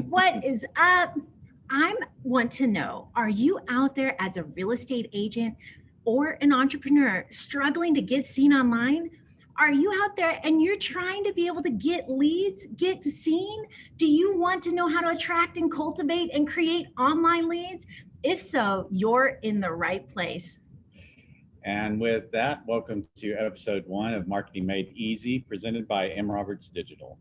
What is up? I want to know, are you out there as a real estate agent or an entrepreneur struggling to get seen online? Are you out there and you're trying to be able to get leads, get seen? Do you want to know how to attract and cultivate and create online leads? If so, you're in the right place. And with that, welcome to episode 1 of Marketing Made Easy, presented by M. Roberts Digital.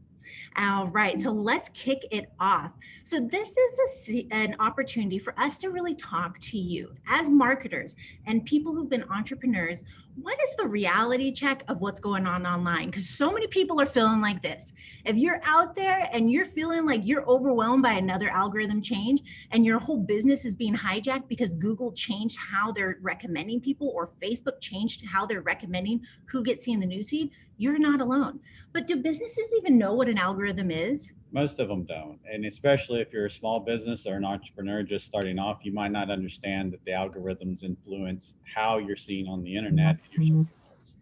All right, so let's kick it off. So this is an opportunity for us to really talk to you as marketers and people who've been entrepreneurs. What is the reality check of what's going on online? Because so many people are feeling like this. If you're out there and you're feeling like you're overwhelmed by another algorithm change and your whole business is being hijacked because Google changed how they're recommending people or Facebook changed how they're recommending who gets seen in the newsfeed, you're not alone. But do businesses even know what an algorithm is? Most of them don't. And especially if you're a small business or an entrepreneur just starting off, you might not understand that the algorithms influence how you're seen on the internet and your search results.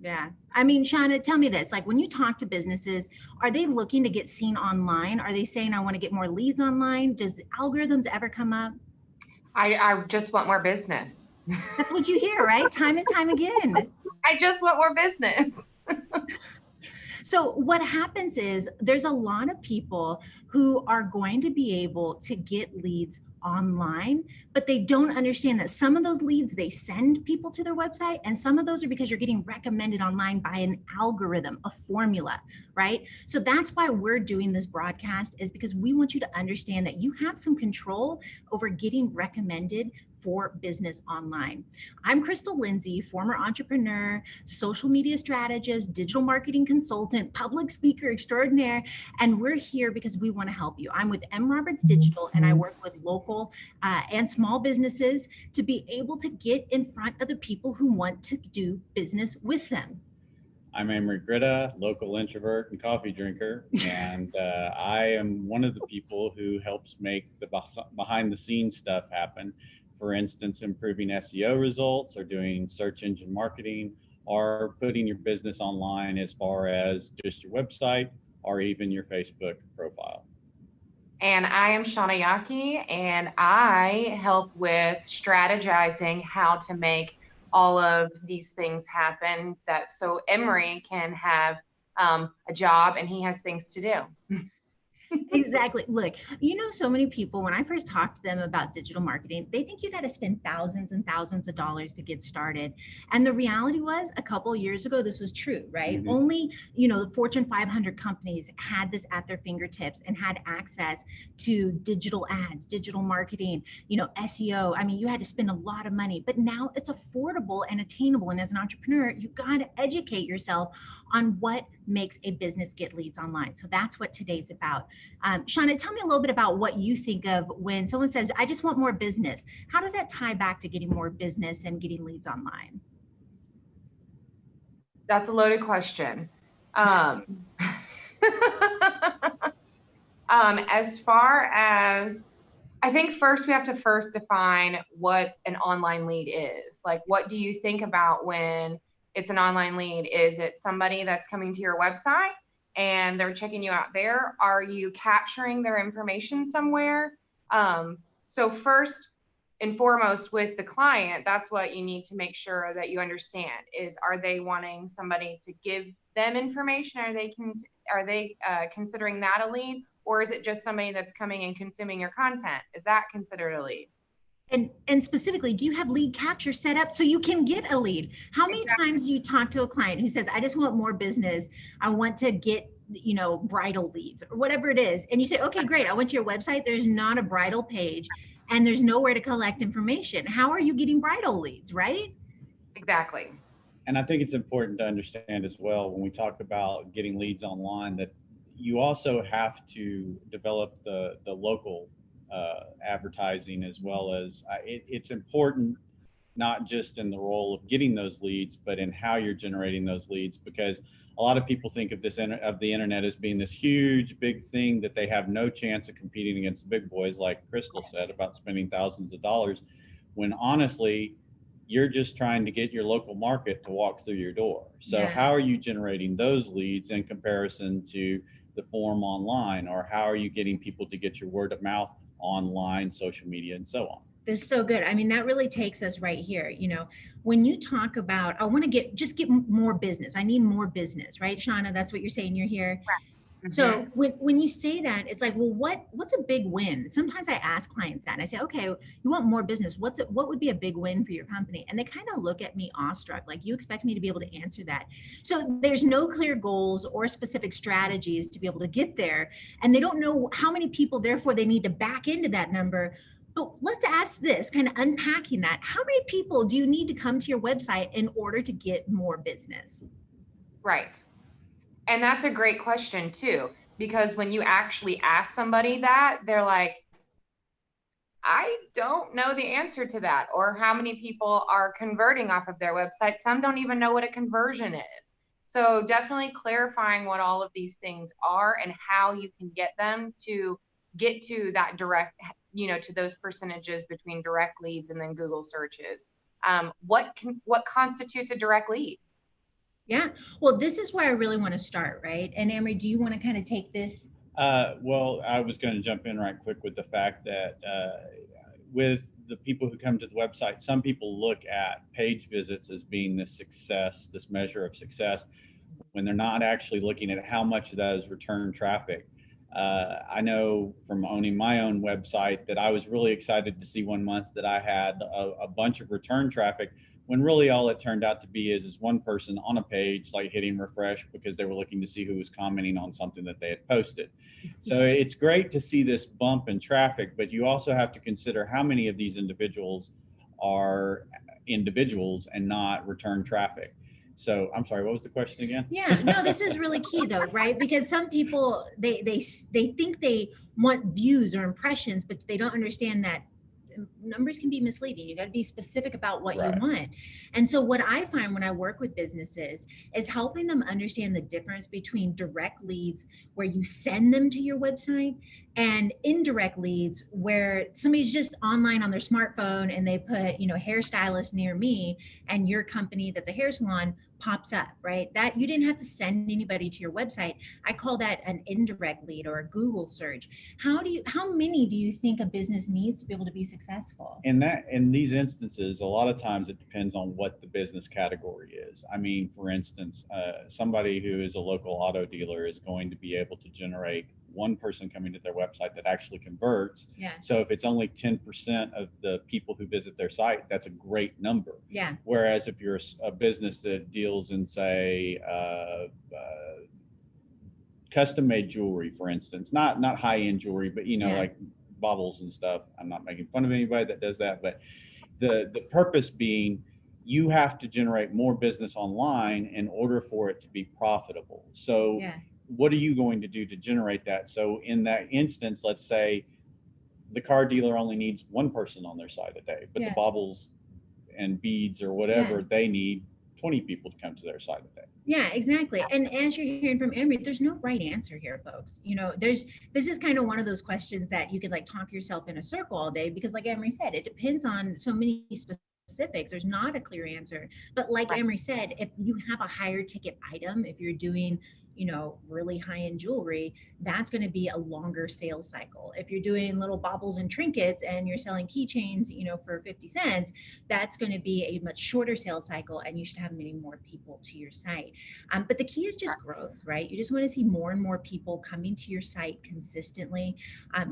Yeah. I mean, Shawna, tell me this, like when you talk to businesses, are they looking to get seen online? Are they saying, I want to get more leads online? Does algorithms ever come up? I just want more business. That's what you hear, right? Time and time again. I just want more business. So what happens is there's a lot of people who are going to be able to get leads online, but they don't understand that some of those leads, they send people to their website, and some of those are because you're getting recommended online by an algorithm, a formula, right? So that's why we're doing this broadcast, is because we want you to understand that you have some control over getting recommended for business online. I'm Crystal Lindsey, former entrepreneur, social media strategist, digital marketing consultant, public speaker extraordinaire, and we're here because we want to help you. I'm with M. Roberts Digital, and I work with local and small businesses to be able to get in front of the people who want to do business with them. I'm Amory Gritta, local introvert and coffee drinker, and I am one of the people who helps make the behind the scenes stuff happen. For instance, improving SEO results or doing search engine marketing or putting your business online as far as just your website or even your Facebook profile. And I am Shawna Yockey, and I help with strategizing how to make all of these things happen, that so Emory can have a job and he has things to do. Exactly. Look, so many people, when I first talked to them about digital marketing, they think you got to spend thousands and thousands of dollars to get started. And the reality was, a couple of years ago, this was true, right? Mm-hmm. Only, the Fortune 500 companies had this at their fingertips and had access to digital ads, digital marketing, SEO. I mean, you had to spend a lot of money, but now it's affordable and attainable. And as an entrepreneur, you got to educate yourself on what makes a business get leads online. So that's what today's about. Shawna, tell me a little bit about what you think of when someone says, I just want more business. How does that tie back to getting more business and getting leads online? That's a loaded question. As far as, I think first we have to first define what an online lead is. Like, what do you think about when it's an online lead? Is it somebody that's coming to your website and they're checking you out there? Are you capturing their information somewhere? So first and foremost with the client, that's what you need to make sure that you understand is, are they wanting somebody to give them information? Are they considering that a lead? Or is it just somebody that's coming and consuming your content? Is that considered a lead? And specifically, do you have lead capture set up so you can get a lead? How many times do you talk to a client who says, I just want more business, I want to get bridal leads or whatever it is, and you say, okay, great, I went to your website, there's not a bridal page and there's nowhere to collect information. How are you getting bridal leads, right? Exactly. And I think it's important to understand as well, when we talk about getting leads online, that you also have to develop the local advertising, as well as it's important not just in the role of getting those leads, but in how you're generating those leads, because a lot of people think of the internet as being this huge big thing that they have no chance of competing against the big boys, like Crystal said about spending thousands of dollars, when honestly you're just trying to get your local market to walk through your door. So how are you generating those leads in comparison to the form online, or how are you getting people to get your word of mouth online, social media, and so on. This is so good. I mean, that really takes us right here. You know, when you talk about, I want to get more business. I need more business, right, Shawna? That's what you're saying. You're here. So when you say that, it's like, well, what's a big win? Sometimes I ask clients that, and I say, okay, you want more business. What would be a big win for your company? And they kind of look at me awestruck, like, you expect me to be able to answer that. So there's no clear goals or specific strategies to be able to get there. And they don't know how many people, therefore they need to back into that number. But let's ask this, kind of unpacking that. How many people do you need to come to your website in order to get more business? Right. And that's a great question too, because when you actually ask somebody that, they're like, I don't know the answer to that, or how many people are converting off of their website. Some don't even know what a conversion is. So definitely clarifying what all of these things are and how you can get them to get to that direct, to those percentages between direct leads and then Google searches. What constitutes a direct lead? Yeah. Well, this is where I really want to start, right? And Amory, do you want to kind of take this? Well, I was going to jump in right quick with the fact that with the people who come to the website, some people look at page visits as being this success, this measure of success, when they're not actually looking at how much of that is return traffic. I know from owning my own website that I was really excited to see one month that I had a bunch of return traffic, when really all it turned out to be is one person on a page, like hitting refresh because they were looking to see who was commenting on something that they had posted. So it's great to see this bump in traffic, but you also have to consider how many of these individuals are individuals and not return traffic. So I'm sorry, what was the question again? Yeah, no, this is really key though, right? Because some people, they think they want views or impressions, but they don't understand that numbers can be misleading. You got to be specific about what you want. And so what I find when I work with businesses is helping them understand the difference between direct leads where you send them to your website and indirect leads where somebody's just online on their smartphone and they put, hairstylist near me, and your company that's a hair salon pops up, right? That you didn't have to send anybody to your website. I call that an indirect lead or a Google search. How many do you think a business needs to be able to be successful? In these instances, a lot of times it depends on what the business category is. I mean, for instance, somebody who is a local auto dealer is going to be able to generate one person coming to their website that actually converts. Yeah. So if it's only 10% of the people who visit their site, that's a great number. Yeah. Whereas if you're a business that deals in, say, custom made jewelry, for instance, not high end jewelry, but like baubles and stuff. I'm not making fun of anybody that does that, but the purpose being, you have to generate more business online in order for it to be profitable. So what are you going to do to generate that? So in that instance, let's say the car dealer only needs one person on their site a day, but the baubles and beads or whatever they need 20 people to come to their site a day. Yeah, exactly. And as you're hearing from Amory, there's no right answer here, folks. This is kind of one of those questions that you could like talk yourself in a circle all day, because like Amory said, it depends on so many specifics. There's not a clear answer. But like Amory said, if you have a higher ticket item, if you're doing really high-end jewelry, that's going to be a longer sales cycle. If you're doing little baubles and trinkets and you're selling keychains, for 50 cents, that's going to be a much shorter sales cycle, and you should have many more people to your site. But the key is just growth, right? You just want to see more and more people coming to your site consistently,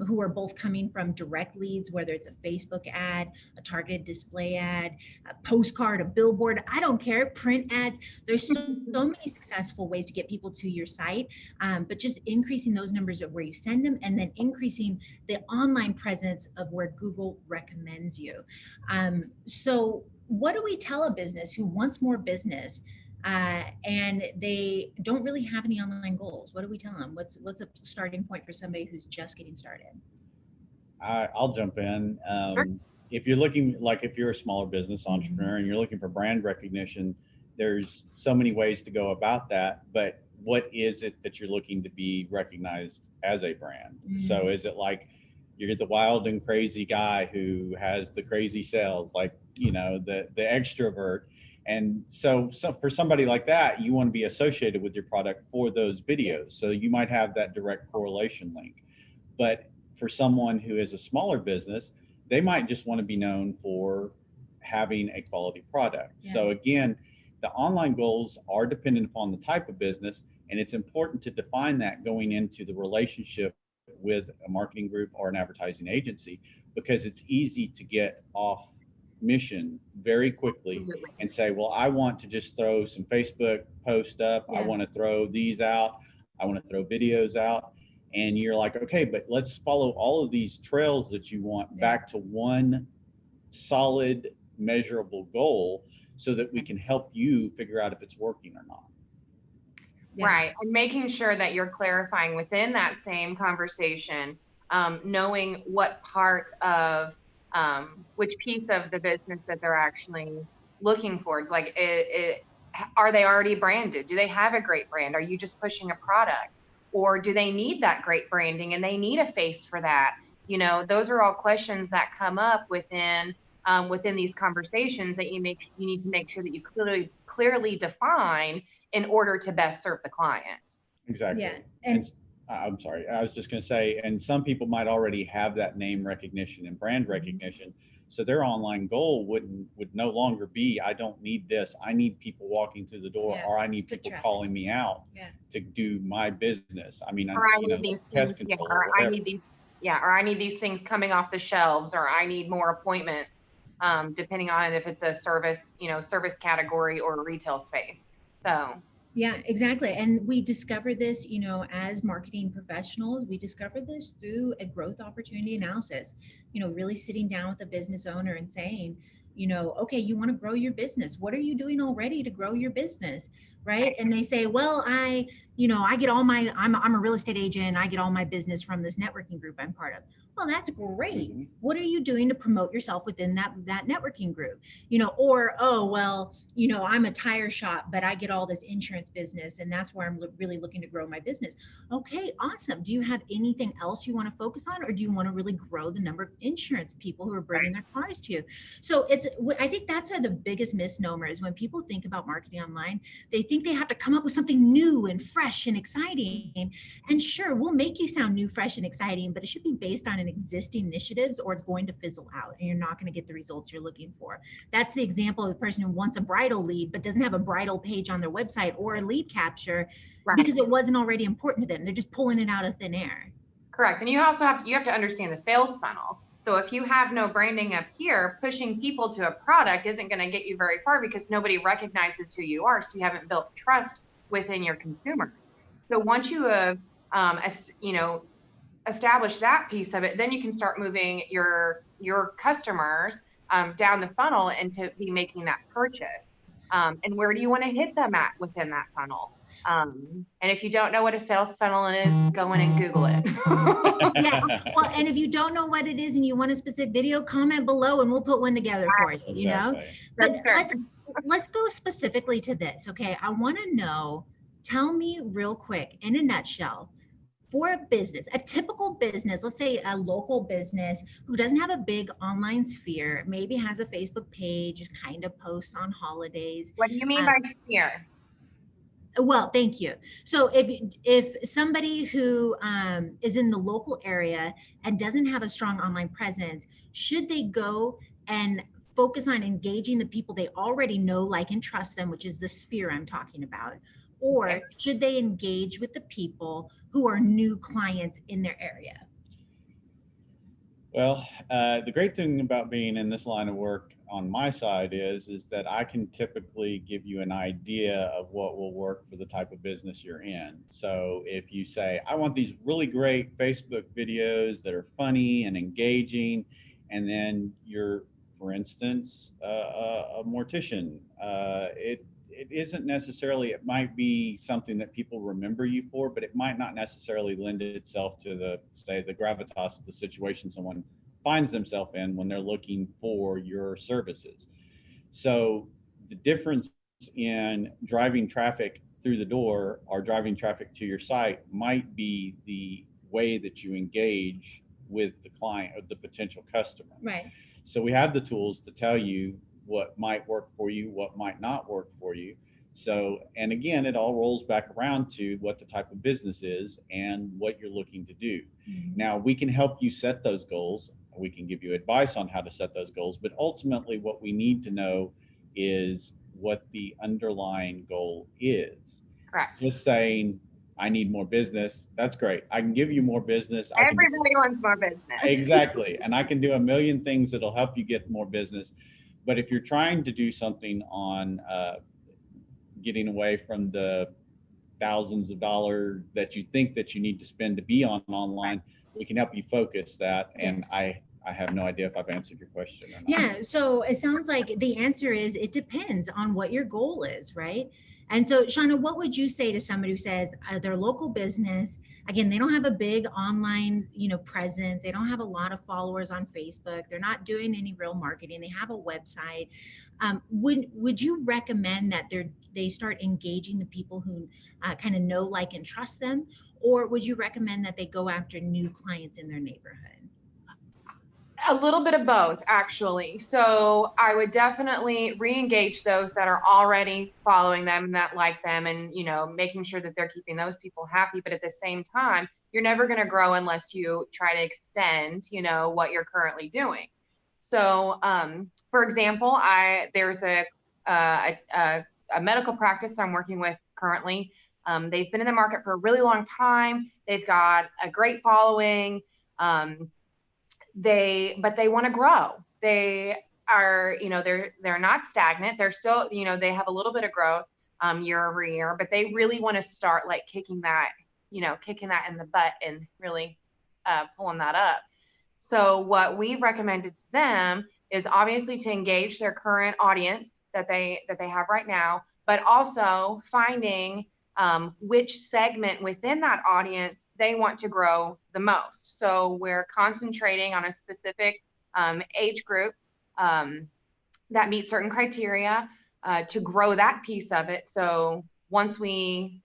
who are both coming from direct leads, whether it's a Facebook ad, a targeted display ad, a postcard, a billboard, I don't care, print ads. There's so many successful ways to get people to your site, but just increasing those numbers of where you send them, and then increasing the online presence of where Google recommends you. So what do we tell a business who wants more business and they don't really have any online goals? What do we tell them? What's a starting point for somebody who's just getting started? I'll jump in. Sure. If you're looking, like if you're a smaller business entrepreneur and you're looking for brand recognition, there's so many ways to go about that. But what is it that you're looking to be recognized as a brand? So is it like you're the wild and crazy guy who has the crazy sales, like, the extrovert? And so for somebody like that, you want to be associated with your product for those videos. So you might have that direct correlation link. But for someone who is a smaller business, they might just want to be known for having a quality product. Yeah. So again, the online goals are dependent upon the type of business, and it's important to define that going into the relationship with a marketing group or an advertising agency, because it's easy to get off mission very quickly. Absolutely. And say, well, I want to just throw some Facebook posts up. Yeah. I want to throw these out. I want to throw videos out. And you're like, okay, but let's follow all of these trails that you want back to one solid, measurable goal so that we can help you figure out if it's working or not. Yeah. Right. And making sure that you're clarifying within that same conversation, knowing what part of which piece of the business that they're actually looking for. It's like, are they already branded? Do they have a great brand? Are you just pushing a product? Or do they need that great branding and they need a face for that? You know, those are all questions that come up within these conversations that you need to make sure that you clearly define in order to best serve the client. Exactly. Yeah. And I'm sorry, I was just going to say, and some people might already have that name recognition and brand recognition. So their online goal would no longer be, I don't need this. I need people walking through the door, or I need people calling me out to do my business. I mean, or I need these things, or I need these things coming off the shelves, or I need more appointments, depending on if it's a service category or a retail space. So yeah, exactly. And we discovered this, as marketing professionals, we discovered this through a growth opportunity analysis, really sitting down with a business owner and saying, okay, you want to grow your business. What are you doing already to grow your business? Right. And they say, well, I get all I'm a real estate agent. I get all my business from this networking group I'm part of. Well, that's great. Mm-hmm. What are you doing to promote yourself within that networking group? Or, oh, well, I'm a tire shop, but I get all this insurance business and that's where I'm really looking to grow my business. Okay, awesome. Do you have anything else you want to focus on, or do you want to really grow the number of insurance people who are bringing their cars to you? So I think that's the biggest misnomer is when people think about marketing online, they think they have to come up with something new and fresh and exciting. And sure, we'll make you sound new, fresh, and exciting, but it should be based on an existing initiatives, or it's going to fizzle out and you're not going to get the results you're looking for. That's the example of the person who wants a bridal lead but doesn't have a bridal page on their website or a lead capture because it wasn't already important to them. They're just pulling it out of thin air. Correct. And you also have to understand the sales funnel. So if you have no branding up here, pushing people to a product isn't going to get you very far because nobody recognizes who you are. So you haven't built trust within your consumer. So once you have, established that piece of it, then you can start moving your customers down the funnel and to be making that purchase. And where do you want to hit them at within that funnel? And if you don't know what a sales funnel is, go in and Google it. Yeah. Well, and if you don't know what it is and you want a specific video, comment below and we'll put one together for you, Exactly. But let's go specifically to this. Okay. I want to know, tell me real quick in a nutshell, for a business, a typical business, let's say a local business who doesn't have a big online sphere, maybe has a Facebook page, kind of posts on holidays. What do you mean by sphere? Well, thank you. So if somebody who is in the local area and doesn't have a strong online presence, should they go and focus on engaging the people they already know, like, and trust them, which is the sphere I'm talking about? Or should they engage with the people who are new clients in their area? Well, the great thing about being in this line of work on my side is that I can typically give you an idea of what will work for the type of business you're in. So if you say, I want these really great Facebook videos that are funny and engaging, and then you're, for instance, a mortician, it isn't necessarily, it might be something that people remember you for, but it might not necessarily lend itself to the gravitas of the situation someone finds themselves in when they're looking for your services. So the difference in driving traffic through the door or driving traffic to your site might be the way that you engage with the client or the potential customer. Right. So we have the tools to tell you what might work for you, what might not work for you. So, and again, it all rolls back around to what the type of business is and what you're looking to do. Now, we can help you set those goals. We can give you advice on how to set those goals, but ultimately what we need to know is what the underlying goal is. Correct. Just saying, I need more business, that's great. I can give you more business. I can Everybody wants more business. exactly. And I can do a million things that'll help you get more business. But if you're trying to do something on getting away from the thousands of dollars that you think that you need to spend to be on online, we can help you focus that. And Yes. I have no idea if I've answered your question or not. Yeah, so it sounds like the answer is it depends on what your goal is, right? And so, Shawna, what would you say to somebody who says their local business, again, they don't have a big online, presence, they don't have a lot of followers on Facebook, they're not doing any real marketing, they have a website. Would you recommend that they start engaging the people who kind of know, like, and trust them, or would you recommend that they go after new clients in their neighborhood? A little bit of both, actually. So I would definitely re-engage those that are already following them and that like them, and making sure that they're keeping those people happy. But at the same time, you're never going to grow unless you try to extend, what you're currently doing. So, for example, there's a medical practice I'm working with currently. They've been in the market for a really long time. They've got a great following. But they want to grow. They are, they're not stagnant. They're still, they have a little bit of growth year over year, but they really want to start like kicking that in the butt and really pulling that up. So what we recommended to them is obviously to engage their current audience that they have right now, but also finding which segment within that audience they want to grow the most. So we're concentrating on a specific age group that meets certain criteria to grow that piece of it. So once we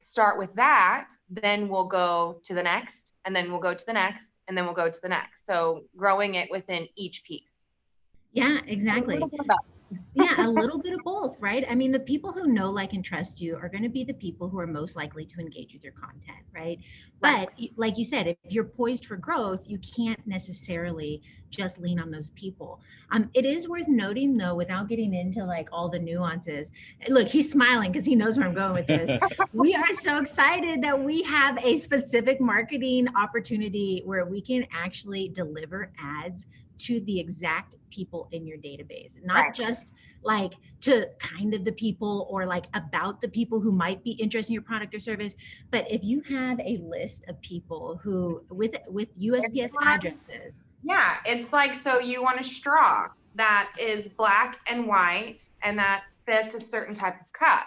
start with that, then we'll go to the next, and then we'll go to the next, and then we'll go to the next. So growing it within each piece. Yeah, exactly. Yeah, a little bit of both, right? I mean, the people who know, like, and trust you are going to be the people who are most likely to engage with your content, right? But like you said, if you're poised for growth, you can't necessarily just lean on those people. It is worth noting, though, without getting into like all the nuances. Look, he's smiling because he knows where I'm going with this. We are so excited that we have a specific marketing opportunity where we can actually deliver ads to the exact people in your database, not just like to kind of the people or like about the people who might be interested in your product or service. But if you have a list of people who with USPS addresses. Yeah, it's like, so you want a straw that is black and white and that fits a certain type of cup.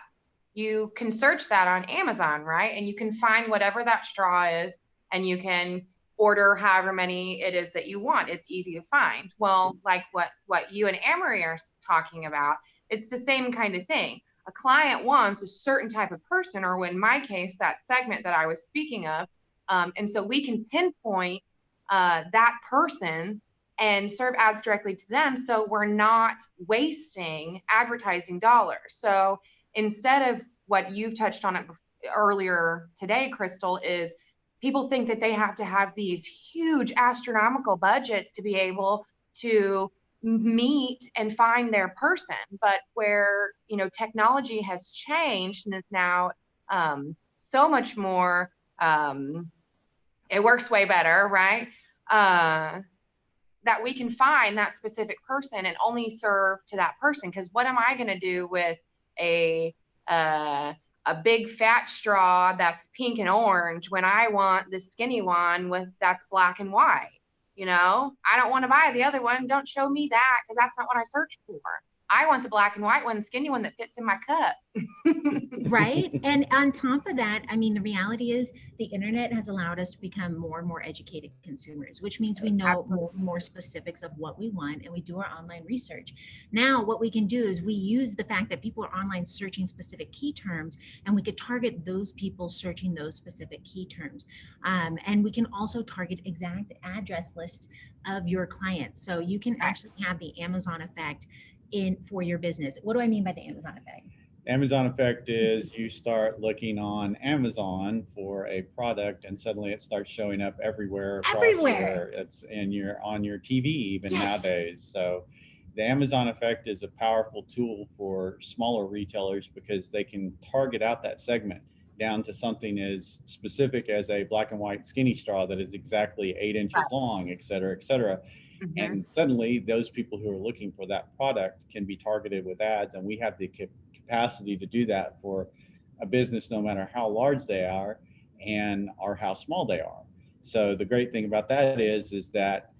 You can search that on Amazon, right? And you can find whatever that straw is, and you can order however many it is that you want. It's easy to find. Well, like what you and Amory are talking about, it's the same kind of thing. A client wants a certain type of person, or in my case, that segment that I was speaking of. And so we can pinpoint that person and serve ads directly to them. So we're not wasting advertising dollars. So instead of what you've touched on it earlier today, Crystal, is people think that they have to have these huge astronomical budgets to be able to meet and find their person. But where, technology has changed and is now so much more, it works way better, right? That we can find that specific person and only serve to that person. Because what am I going to do with a big fat straw that's pink and orange when I want the skinny one that's black and white? I don't want to buy the other one. Don't show me that, because that's not what I searched for. I want the black and white one, the skinny one that fits in my cup. Right. And on top of that, I mean, the reality is the internet has allowed us to become more and more educated consumers, which means we know more specifics of what we want, and we do our online research. Now, what we can do is we use the fact that people are online searching specific key terms, and we could target those people searching those specific key terms. And we can also target exact address list of your clients. So you can actually have the Amazon effect for your business. What do I mean by the Amazon effect? Amazon effect is you start looking on Amazon for a product and suddenly it starts showing up everywhere across it's on your TV even nowadays. So the Amazon effect is a powerful tool for smaller retailers because they can target out that segment down to something as specific as a black and white skinny straw that is exactly 8 inches long, et cetera, et cetera. And suddenly those people who are looking for that product can be targeted with ads, and we have the capacity to do that for a business no matter how large they are or how small they are. So the great thing about that is that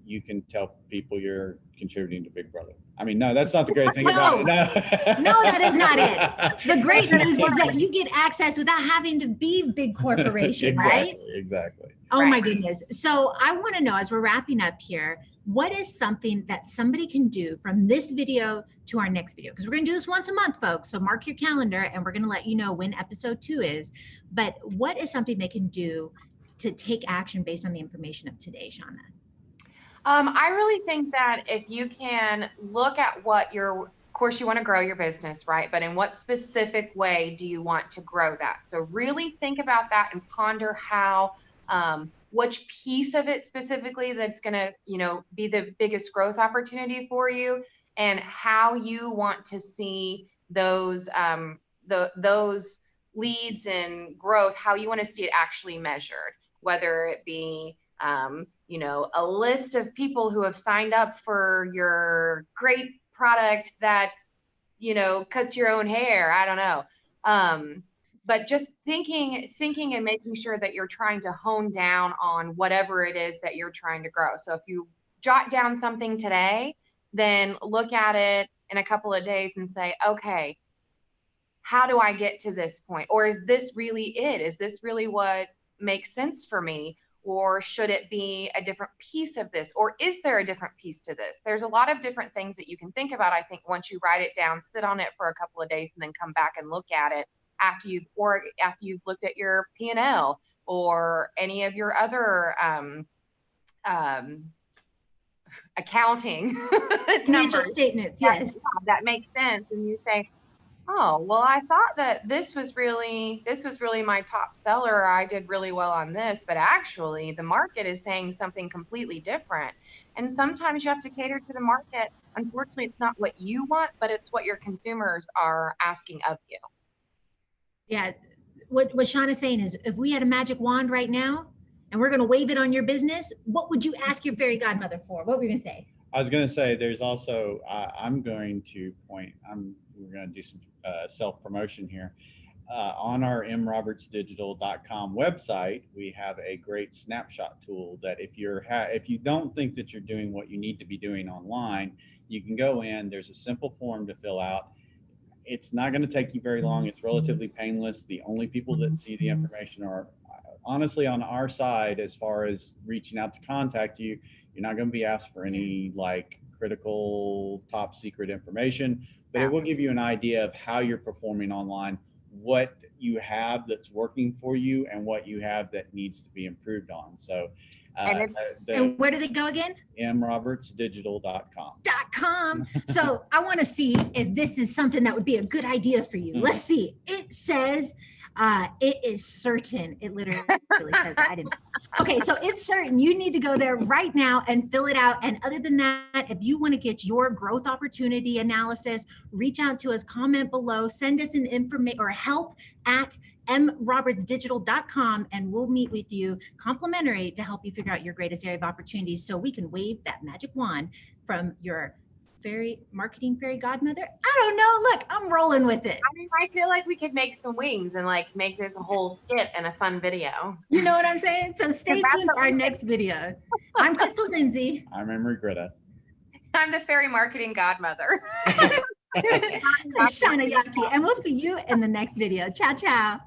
you can tell people you're contributing to Big Brother. I mean, no, that's not the great thing about it. No, that is not it. The great news is that you get access without having to be big corporation, right? Exactly. Oh my goodness. So I want to know, as we're wrapping up here, what is something that somebody can do from this video to our next video? Because we're going to do this once a month, folks. So mark your calendar and we're going to let you know when episode 2 is. But what is something they can do to take action based on the information of today, Shawna? I really think that if you can look at of course you want to grow your business, right? But in what specific way do you want to grow that? So really think about that and ponder how, which piece of it specifically that's going to, be the biggest growth opportunity for you, and how you want to see those, those leads and growth, how you want to see it actually measured, whether it be, a list of people who have signed up for your great product that, cuts your own hair. I don't know. But just thinking and making sure that you're trying to hone down on whatever it is that you're trying to grow. So if you jot down something today, then look at it in a couple of days and say, okay, how do I get to this point? Or is this really it? Is this really what makes sense for me? Or should it be a different piece of this? Or is there a different piece to this? There's a lot of different things that you can think about. I think once you write it down, sit on it for a couple of days and then come back and look at it after you've looked at your P&L or any of your other accounting numbers. Statements, yes. That makes sense. And you say, oh, well, I thought that this was really my top seller. I did really well on this, but actually the market is saying something completely different. And sometimes you have to cater to the market. Unfortunately, it's not what you want, but it's what your consumers are asking of you. Yeah. What Shawna's saying is, if we had a magic wand right now and we're going to wave it on your business, what would you ask your fairy godmother for? What were you going to say? I was going to say there's also, we're going to do some self-promotion here. On our mrobertsdigital.com website, we have a great snapshot tool that if you don't think that you're doing what you need to be doing online, you can go in, there's a simple form to fill out. It's not going to take you very long. It's relatively painless. The only people that see the information are honestly on our side. As far as reaching out to contact you, you're not going to be asked for any critical top secret information, but it will give you an idea of how you're performing online, what you have that's working for you and what you have that needs to be improved on. So and where do they go again? mrobertsdigital.com. So I want to see if this is something that would be a good idea for you. Let's see. It says it is certain. It literally says that. I didn't. Okay, so it's certain. You need to go there right now and fill it out. And other than that, if you want to get your growth opportunity analysis, reach out to us, comment below, send us an information or help at mrobertsdigital.com, and we'll meet with you complimentary to help you figure out your greatest area of opportunities so we can wave that magic wand from your marketing fairy godmother. I don't know. Look, I'm rolling with it. I mean, I feel like we could make some wings and make this a whole skit and a fun video. You know what I'm saying? So stay tuned for our next video. I'm Crystal Lindsey. I'm Amory Gritta. I'm the fairy marketing godmother. Shawna Yockey, and we'll see you in the next video. Ciao, ciao.